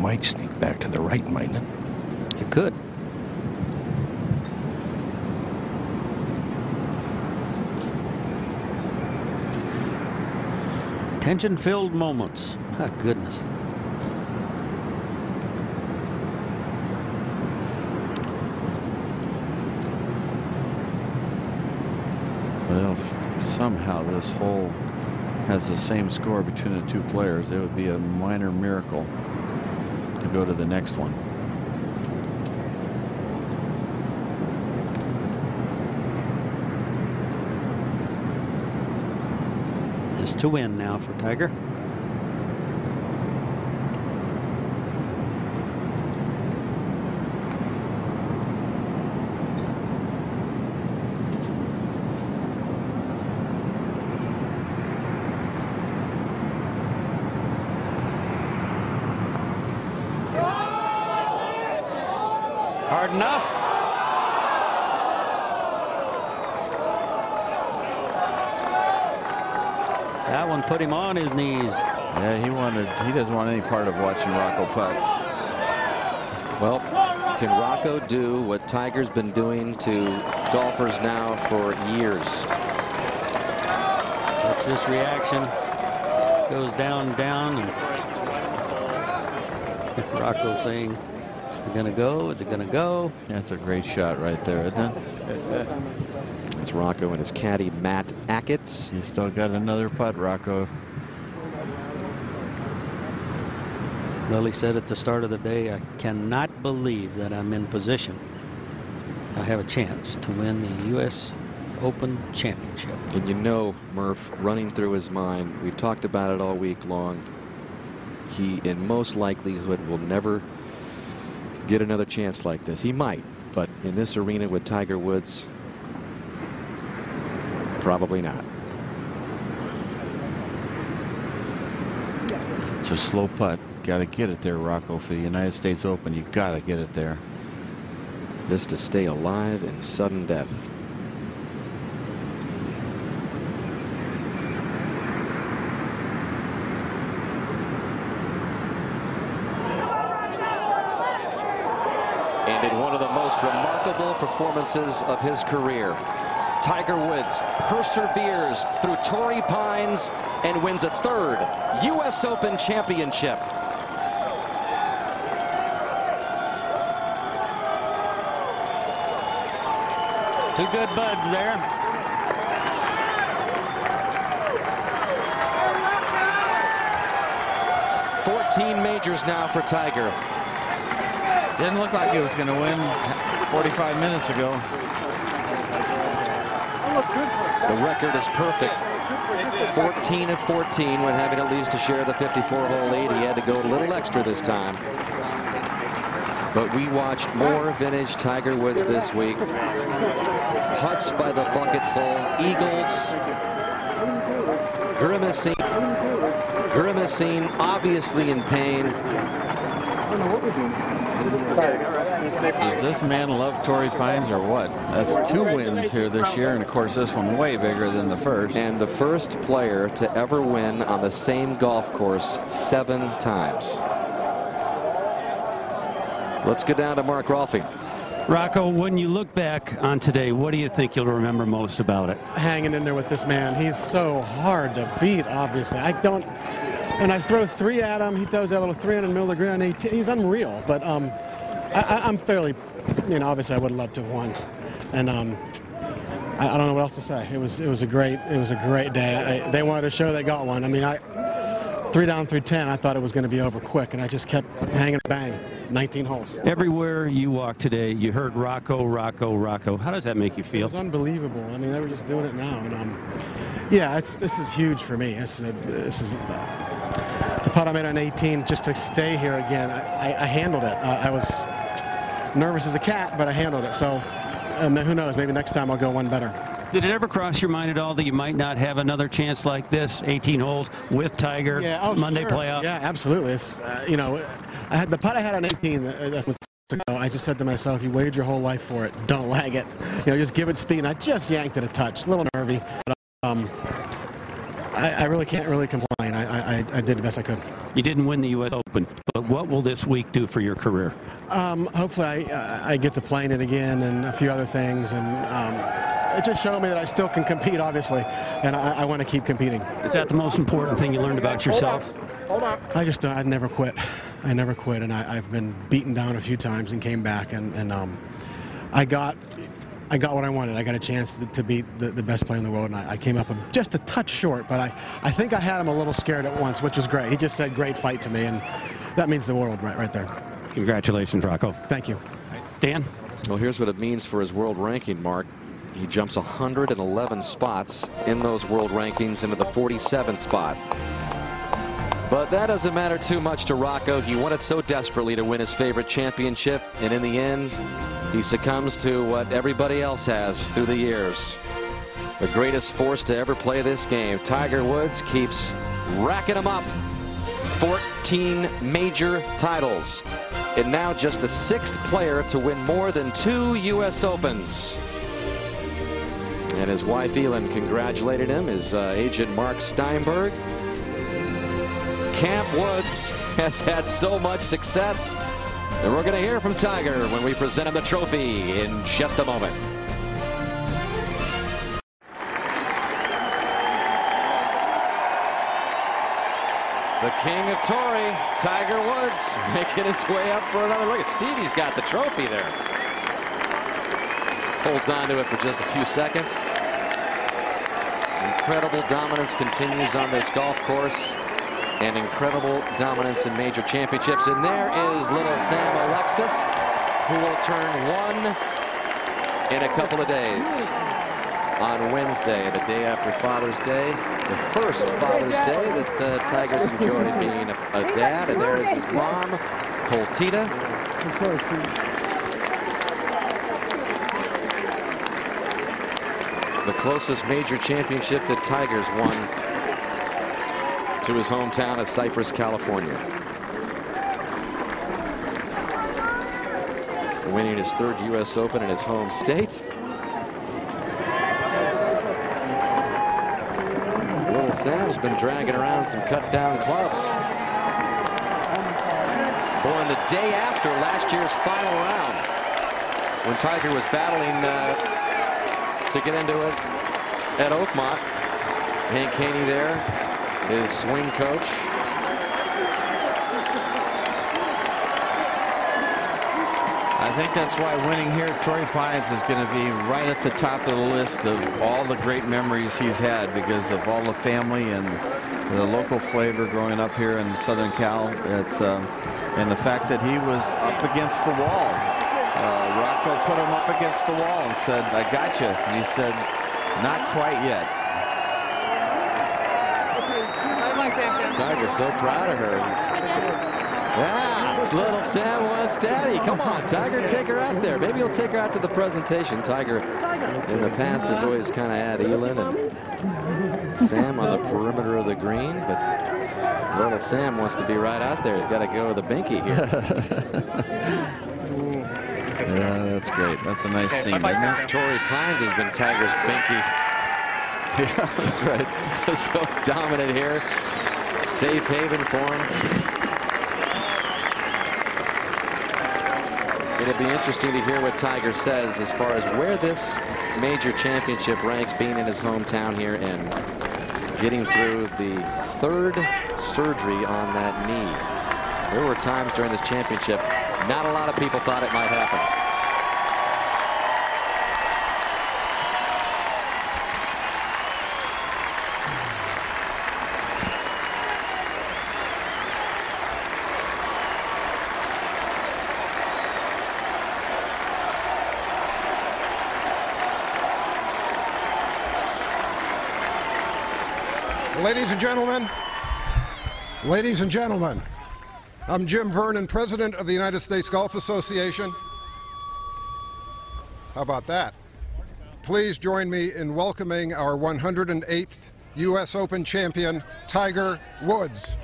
might sneak back to the right, mightn't it? It could. Tension-filled moments. My goodness. Well, if somehow this hole has the same score between the two players, it would be a minor miracle to go to the next one. This to win now for Tiger. Hard enough. That one put him on his knees. Yeah, he doesn't want any part of watching Rocco putt. Well, can Rocco do what Tiger's been doing to golfers now for years? Watch this reaction. Goes down, down, and Rocco saying, "Is it gonna go? Is it gonna go?" That's a great shot right there, isn't it? It's Rocco and his caddy Matt Achatz. He's still got another putt, Rocco. Lily said at the start of the day, "I cannot believe that I'm in position. I have a chance to win the U.S. Open Championship." And you know, Murph, running through his mind, we've talked about it all week long, he in most likelihood will never get another chance like this. He might, but in this arena with Tiger Woods, probably not. It's a slow putt. Got to get it there, Rocco, for the United States Open. You got to get it there. This to stay alive in sudden death. And in one of the most remarkable performances of his career, Tiger Woods perseveres through Torrey Pines and wins a third U.S. Open championship. Two good buds there. Fourteen majors now for Tiger. Didn't look like he was going to win 45 minutes ago. The record is perfect. 14 of 14 when having at least to share the 54-hole lead. He had to go a little extra this time. But we watched more vintage Tiger Woods this week. Putts by the bucketful. Eagles. Grimacing, obviously in pain. Does this man love Torrey Pines or what? That's 2 wins here this year, and of course this one way bigger than the first. And the first player to ever win on the same golf course 7 times. Let's get down to Mark Rolfe. Rocco, when you look back on today, what do you think you'll remember most about it? Hanging in there with this man. He's so hard to beat, obviously. When I throw 3 at him, he throws that little 300 milligram. He's unreal. But I'm fairly, obviously I would have loved to have won. And I don't know what else to say. It was a great day. They wanted to show they got one. I mean, 3 down through 10, I thought it was going to be over quick, and I just kept hanging bang. 19 holes. Everywhere you walk today, you heard Rocco, Rocco, Rocco. How does that make you feel? It was unbelievable. I mean, they were just doing it now, and yeah, this is huge for me. This is the putt I made on 18 just to stay here again. I handled it. I was nervous as a cat, but I handled it. So who knows? Maybe next time I'll go one better. Did it ever cross your mind at all that you might not have another chance like this, 18 holes with Tiger, Monday sure. playoff? Yeah, absolutely. It's, I had the putt I had on 18. I just said to myself, you waited your whole life for it. Don't lag it. Just give it speed. And I just yanked it a touch. A little nervy. But, I really can't really complain. I did the best I could. You didn't win the U.S. Open, but what will this week do for your career? Hopefully I get to playing it again and a few other things, and it just showed me that I still can compete, obviously, and I want to keep competing. Is that the most important thing you learned about yourself? I never quit. I never quit, and I've been beaten down a few times and came back, and I got what I wanted. I got a chance to beat the best player in the world, and I came up just a touch short, but I think I had him a little scared at once, which was great. He just said, "Great fight" to me, and that means the world right there. Congratulations, Rocco. Thank you. Dan? Well, here's what it means for his world ranking, Mark. He jumps 111 spots in those world rankings into the 47th spot. But that doesn't matter too much to Rocco. He wanted so desperately to win his favorite championship, and in the end, he succumbs to what everybody else has through the years. The greatest force to ever play this game. Tiger Woods keeps racking them up. 14 major titles. And now just the 6th player to win more than 2 U.S. Opens. And his wife Elin congratulated him, his agent Mark Steinberg. Camp Woods has had so much success, and we're going to hear from Tiger when we present him the trophy in just a moment. The king of Torrey, Tiger Woods, making his way up for another look. At Stevie's got the trophy there. Holds on to it for just a few seconds. Incredible dominance continues on this golf course, and incredible dominance in major championships. And there is little Sam Alexis, who will turn 1 in a couple of days. On Wednesday, the day after Father's Day, the first Father's Day that Tiger's enjoyed being a dad. And there is his mom, Coltita. The closest major championship that Tiger's won to his hometown of Cypress, California. Winning his 3rd U.S. Open in his home state. Little Sam's been dragging around some cut down clubs. Born the day after last year's final round, when Tiger was battling to get into it at Oakmont. Hank Haney there, his swing coach. I think that's why winning here at Torrey Pines is going to be right at the top of the list of all the great memories he's had, because of all the family and the local flavor growing up here in Southern Cal. It's and the fact that he was up against the wall. Rocco put him up against the wall and said, "I got you," and he said, "Not quite yet." Tiger's so proud of her. Yeah, little Sam wants daddy. Come on, Tiger, take her out there. Maybe he'll take her out to the presentation. Tiger, in the past, has always kind of had Elin and Sam on the perimeter of the green, but little Sam wants to be right out there. He's got to go with the binky here. Yeah, that's great. That's a nice scene, isn't it? Torrey Pines has been Tiger's binky. Yes, that's right. So dominant here. Safe haven for him. It'll be interesting to hear what Tiger says as far as where this major championship ranks, being in his hometown here and getting through the 3rd surgery on that knee. There were times during this championship, not a lot of people thought it might happen. Ladies and gentlemen, I'm Jim Vernon, President of the United States Golf Association. How about that? Please join me in welcoming our 108th U.S. Open champion, Tiger Woods.